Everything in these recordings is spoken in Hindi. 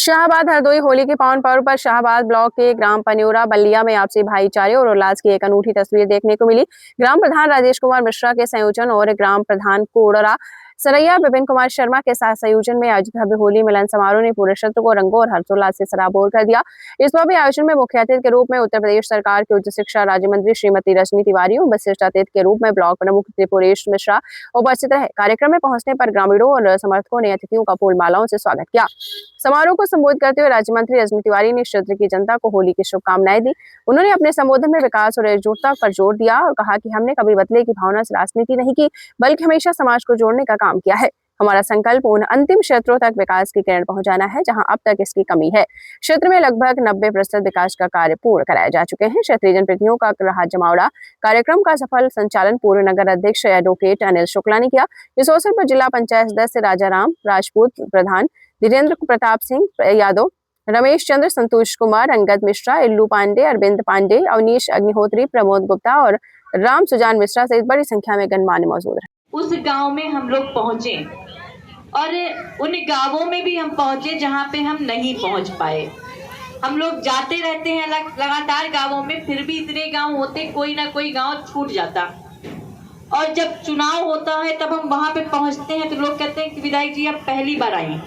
शाहबाद हरदोई होली के पावन पर्व पर शाहबाद ब्लॉक के ग्राम पन्योरा बल्लिया में आपसी भाईचारे और उल्लास की एक अनूठी तस्वीर देखने को मिली। ग्राम प्रधान राजेश कुमार मिश्रा के संयोजन और ग्राम प्रधान कोडरा सरैया विपिन कुमार शर्मा के साथ संयोजन में आयोजित भव्य होली मिलन समारोह ने पूरे क्षेत्र को रंगों और हर्षोल्लास से सराबोर कर दिया। इस भव्य आयोजन में मुख्य अतिथि के रूप में उत्तर प्रदेश सरकार के उच्च शिक्षा राज्य मंत्री श्रीमती रजनी तिवारी और विशिष्ट अतिथि के रूप में ब्लॉक प्रमुख त्रिपुरेश मिश्रा उपस्थित रहे। कार्यक्रम में पहुंचने पर ग्रामीणों और समर्थकों ने अतिथियों का फूल मालाओं से स्वागत किया। समारोह को संबोधित करते हुए राज्य मंत्री रजनी तिवारी ने क्षेत्र की जनता को होली की शुभकामनाएं दी। उन्होंने अपने संबोधन में विकास और एकजुटता पर जोर दिया और कहा कि हमने कभी बदले की भावना से राजनीति नहीं की, बल्कि हमेशा समाज को जोड़ने का काम किया है। हमारा संकल्प उन अंतिम क्षेत्रों तक विकास की किरण पहुंचाना है जहां अब तक इसकी कमी है। क्षेत्र में लगभग 90% विकास का कार्य पूर्ण कराए जा चुके हैं। क्षेत्रीय जनप्रतिनिधियों का रहा जमावड़ा। कार्यक्रम का सफल संचालन पूर्व नगर अध्यक्ष एडवोकेट अनिल शुक्ला ने किया। इस अवसर पर जिला पंचायत सदस्य राजाराम राजपूत, प्रधान धीरेन्द्र प्रताप सिंह यादव, रमेश चंद्र, संतोष कुमार, अंगद मिश्रा, इल्लू पांडे, अरविंद पांडे, अवनीश अग्निहोत्री, प्रमोद गुप्ता और राम सुजान मिश्रा सहित बड़ी संख्या में गणमान्य मौजूद रहे। उस गांव में हम लोग पहुंचे और उन गांवों में भी हम पहुंचे जहां पे हम नहीं पहुंच पाए। हम लोग जाते रहते हैं लगातार गांवों में, फिर भी इतने गांव होते कोई ना कोई गांव छूट जाता। और जब चुनाव होता है तब हम वहां पे पहुंचते हैं तो लोग कहते हैं कि विधायक जी आप पहली बार आई।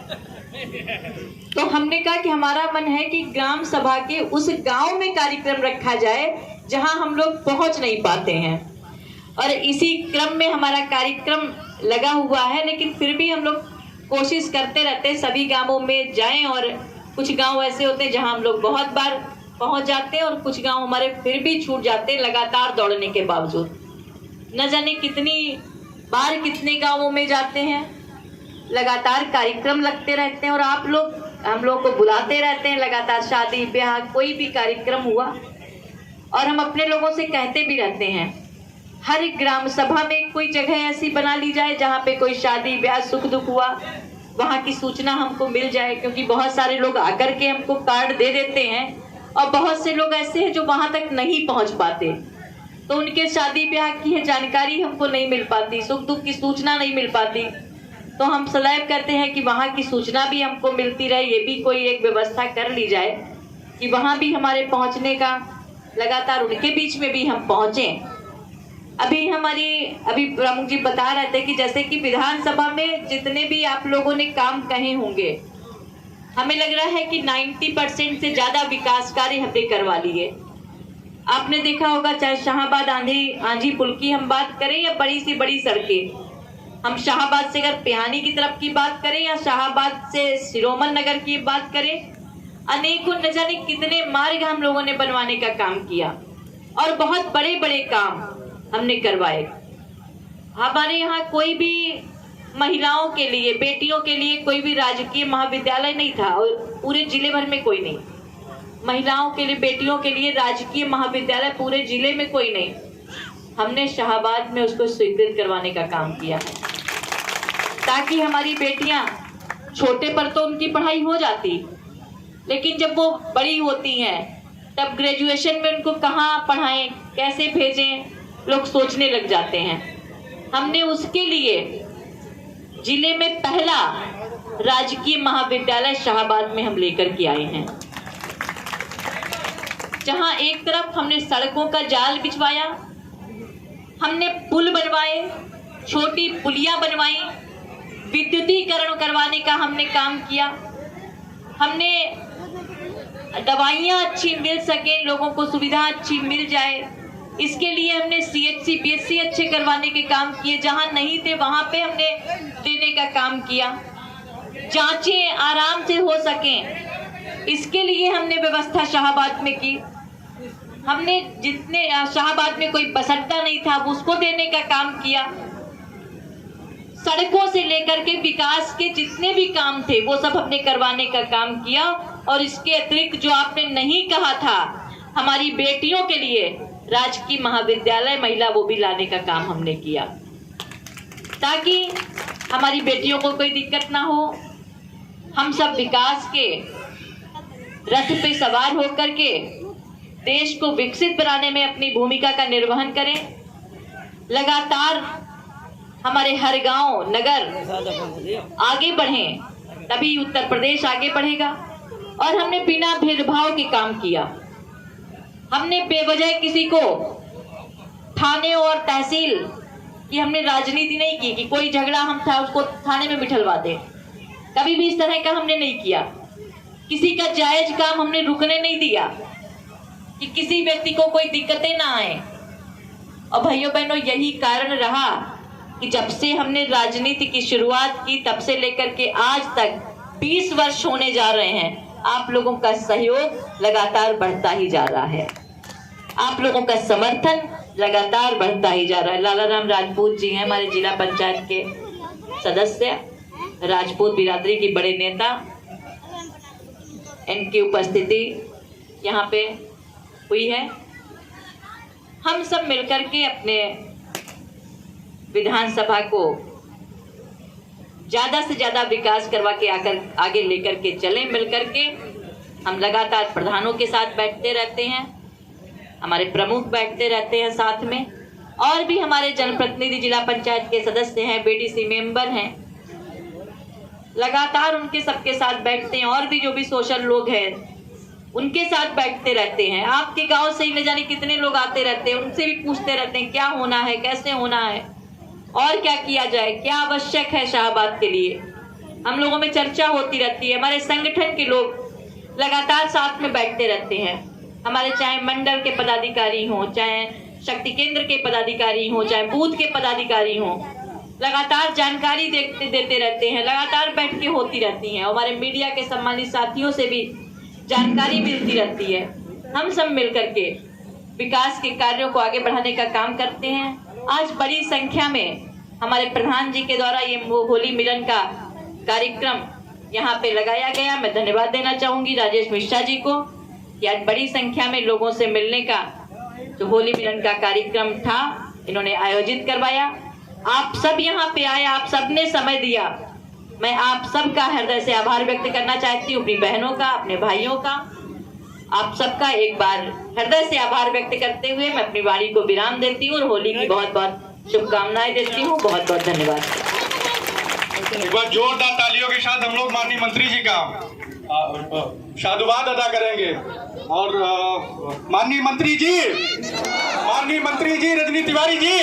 तो हमने कहा कि हमारा मन है कि ग्राम सभा के उस गांव में कार्यक्रम रखा जाए जहां हम लोग पहुंच नहीं पाते हैं। और इसी क्रम में हमारा कार्यक्रम लगा हुआ है, लेकिन फिर भी हम लोग कोशिश करते रहते हैं सभी गांवों में जाएं। और कुछ गांव ऐसे होते हैं जहां हम लोग बहुत बार पहुंच जाते हैं और कुछ गांव हमारे फिर भी छूट जाते हैं लगातार दौड़ने के बावजूद। न जाने कितनी बार कितने गांवों में जाते हैं, लगातार कार्यक्रम लगते रहते हैं और आप लोग हम लोग को बुलाते रहते हैं लगातार, शादी ब्याह कोई भी कार्यक्रम हुआ। और हम अपने लोगों से कहते भी रहते हैं हर एक ग्राम सभा में कोई जगह ऐसी बना ली जाए जहाँ पे कोई शादी ब्याह सुख दुख हुआ, वहाँ की सूचना हमको मिल जाए। क्योंकि बहुत सारे लोग आकर के हमको कार्ड दे देते हैं और बहुत से लोग ऐसे हैं जो वहाँ तक नहीं पहुँच पाते, तो उनके शादी ब्याह की जानकारी हमको नहीं मिल पाती, सुख दुख की सूचना नहीं मिल पाती। तो हम सलाह करते हैं कि वहाँ की सूचना भी हमको मिलती रहे, ये भी कोई एक व्यवस्था कर ली जाए कि वहाँ भी हमारे पहुँचने का लगातार उनके बीच में भी हम पहुँचें। अभी प्रमुख जी बता रहे थे कि जैसे कि विधानसभा में जितने भी आप लोगों ने काम कहे होंगे, हमें लग रहा है कि 90% से ज्यादा विकास कार्य हमने करवा लिए। आपने देखा होगा चाहे शाहबाद आंधी पुल की हम बात करें या बड़ी से बड़ी सड़कें, हम शाहबाद से अगर पिहानी की तरफ की बात करें या शाहबाद से सिरोमन नगर की बात करें, अनेकों न जाने कितने मार्ग हम लोगों ने बनवाने का काम किया और बहुत बड़े बड़े काम हमने करवाए। हमारे यहाँ कोई भी महिलाओं के लिए, बेटियों के लिए कोई भी राजकीय महाविद्यालय नहीं था और पूरे जिले भर में कोई नहीं। महिलाओं के लिए, बेटियों के लिए राजकीय महाविद्यालय पूरे जिले में कोई नहीं। हमने शाहबाद में उसको स्वीकृत करवाने का काम किया ताकि हमारी बेटियां, छोटे पर तो उनकी पढ़ाई हो जाती, लेकिन जब वो बड़ी होती हैं तब ग्रेजुएशन में उनको कहाँ पढ़ाएं, कैसे भेजें, लोग सोचने लग जाते हैं। हमने उसके लिए जिले में पहला राजकीय महाविद्यालय शाहबाद में हम लेकर के आए हैं, जहां एक तरफ हमने सड़कों का जाल बिछवाया, हमने पुल बनवाए, छोटी पुलियां बनवाई, विद्युतीकरण करवाने का हमने काम किया, हमने दवाइयां अच्छी मिल सके, लोगों को सुविधा अच्छी मिल जाए, इसके लिए हमने CHC BSc अच्छे करवाने के काम किए, जहां नहीं थे वहां पे हमने देने का काम किया। जांचें आराम से हो सकें, इसके लिए हमने व्यवस्था शाहबाद में की। हमने जितने शाहबाद में कोई बस अड्डा नहीं था उसको देने का काम किया। सड़कों से लेकर के विकास के जितने भी काम थे वो सब हमने करवाने का काम किया। और इसके अतिरिक्त जो आपने नहीं कहा था, हमारी बेटियों के लिए राजकीय महाविद्यालय महिला वो भी लाने का काम हमने किया ताकि हमारी बेटियों को कोई दिक्कत ना हो। हम सब विकास के रथ पे सवार होकर के देश को विकसित बनाने में अपनी भूमिका का निर्वहन करें। लगातार हमारे हर गांव नगर आगे बढ़ें, तभी उत्तर प्रदेश आगे बढ़ेगा। और हमने बिना भेदभाव के काम किया। हमने बेवजह किसी को थाने और तहसील की हमने राजनीति नहीं की कि कोई झगड़ा हम था उसको थाने में बिठलवा दे। कभी भी इस तरह का हमने नहीं किया। किसी का जायज काम हमने रुकने नहीं दिया कि किसी व्यक्ति को कोई दिक्कतें ना आए। और भाइयों बहनों, यही कारण रहा कि जब से हमने राजनीति की शुरुआत की तब से लेकर के आज तक 20 वर्ष होने जा रहे हैं, आप लोगों का सहयोग लगातार बढ़ता ही जा रहा है। आप लोगों का समर्थन लगातार बढ़ता ही जा रहा है। लाला राम राजपूत जी हैं हमारे जिला पंचायत के सदस्य, राजपूत बिरादरी की बड़े नेता। इनकी उपस्थिति यहाँ पे हुई है। हम सब मिलकर के अपने विधानसभा को ज्यादा से ज्यादा विकास करवा के आगे लेकर के चले। मिलकर के हम लगातार प्रधानों के साथ बैठते रहते हैं, हमारे प्रमुख बैठते रहते हैं साथ में, और भी हमारे जनप्रतिनिधि जिला पंचायत के सदस्य हैं, बीडीसी मेंबर हैं, लगातार उनके सबके साथ बैठते हैं। और भी जो भी सोशल लोग हैं उनके साथ बैठते रहते हैं। आपके गांव से ही न जाने कितने लोग आते रहते हैं, उनसे भी पूछते रहते हैं क्या होना है, कैसे होना है और क्या किया जाए, क्या आवश्यक है शाहबाद के लिए। हम लोगों में चर्चा होती रहती है। हमारे संगठन के लोग लगातार साथ में बैठते रहते हैं। हमारे चाहे मंडल के पदाधिकारी हों, चाहे शक्ति केंद्र के पदाधिकारी हों, चाहे बूथ के पदाधिकारी हों, लगातार जानकारी देते रहते हैं, लगातार बैठ के होती रहती हैं। हमारे मीडिया के सम्मानित साथियों से भी जानकारी मिलती रहती है। हम सब मिलकर के विकास के कार्यों को आगे बढ़ाने का काम करते हैं। आज बड़ी संख्या में हमारे प्रधान जी के द्वारा ये होली मिलन का कार्यक्रम यहाँ पे लगाया गया। मैं धन्यवाद देना चाहूंगी राजेश मिश्रा जी को कि आज बड़ी संख्या में लोगों से मिलने का जो होली मिलन का कार्यक्रम था इन्होंने आयोजित करवाया। आप सब यहाँ पे आए, आप सबने समय दिया। मैं आप सबका हृदय से आभार व्यक्त करना चाहती हूँ, अपनी बहनों का, अपने भाइयों का, आप सबका एक बार हृदय से आभार व्यक्त करते हुए मैं अपनी वाणी को विराम देती हूँ और होली की बहुत बहुत शुभकामनाएं देती हूँ। बहुत बहुत धन्यवाद। एक बार जोरदार तालियों के साथ हम लोग माननीय मंत्री जी का साधुवाद अदा करेंगे। और माननीय मंत्री जी रजनी तिवारी जी,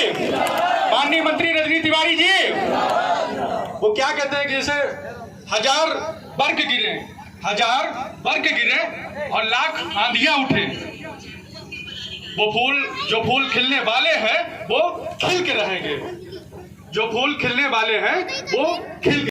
माननीय मंत्री रजनी तिवारी जी, वो क्या कहते हैं कि जैसे 1000 वर्ग गिरे और लाख आंधियां उठे, जो फूल खिलने वाले हैं वो खिल के रहेंगे, जो फूल खिलने वाले हैं वो खिल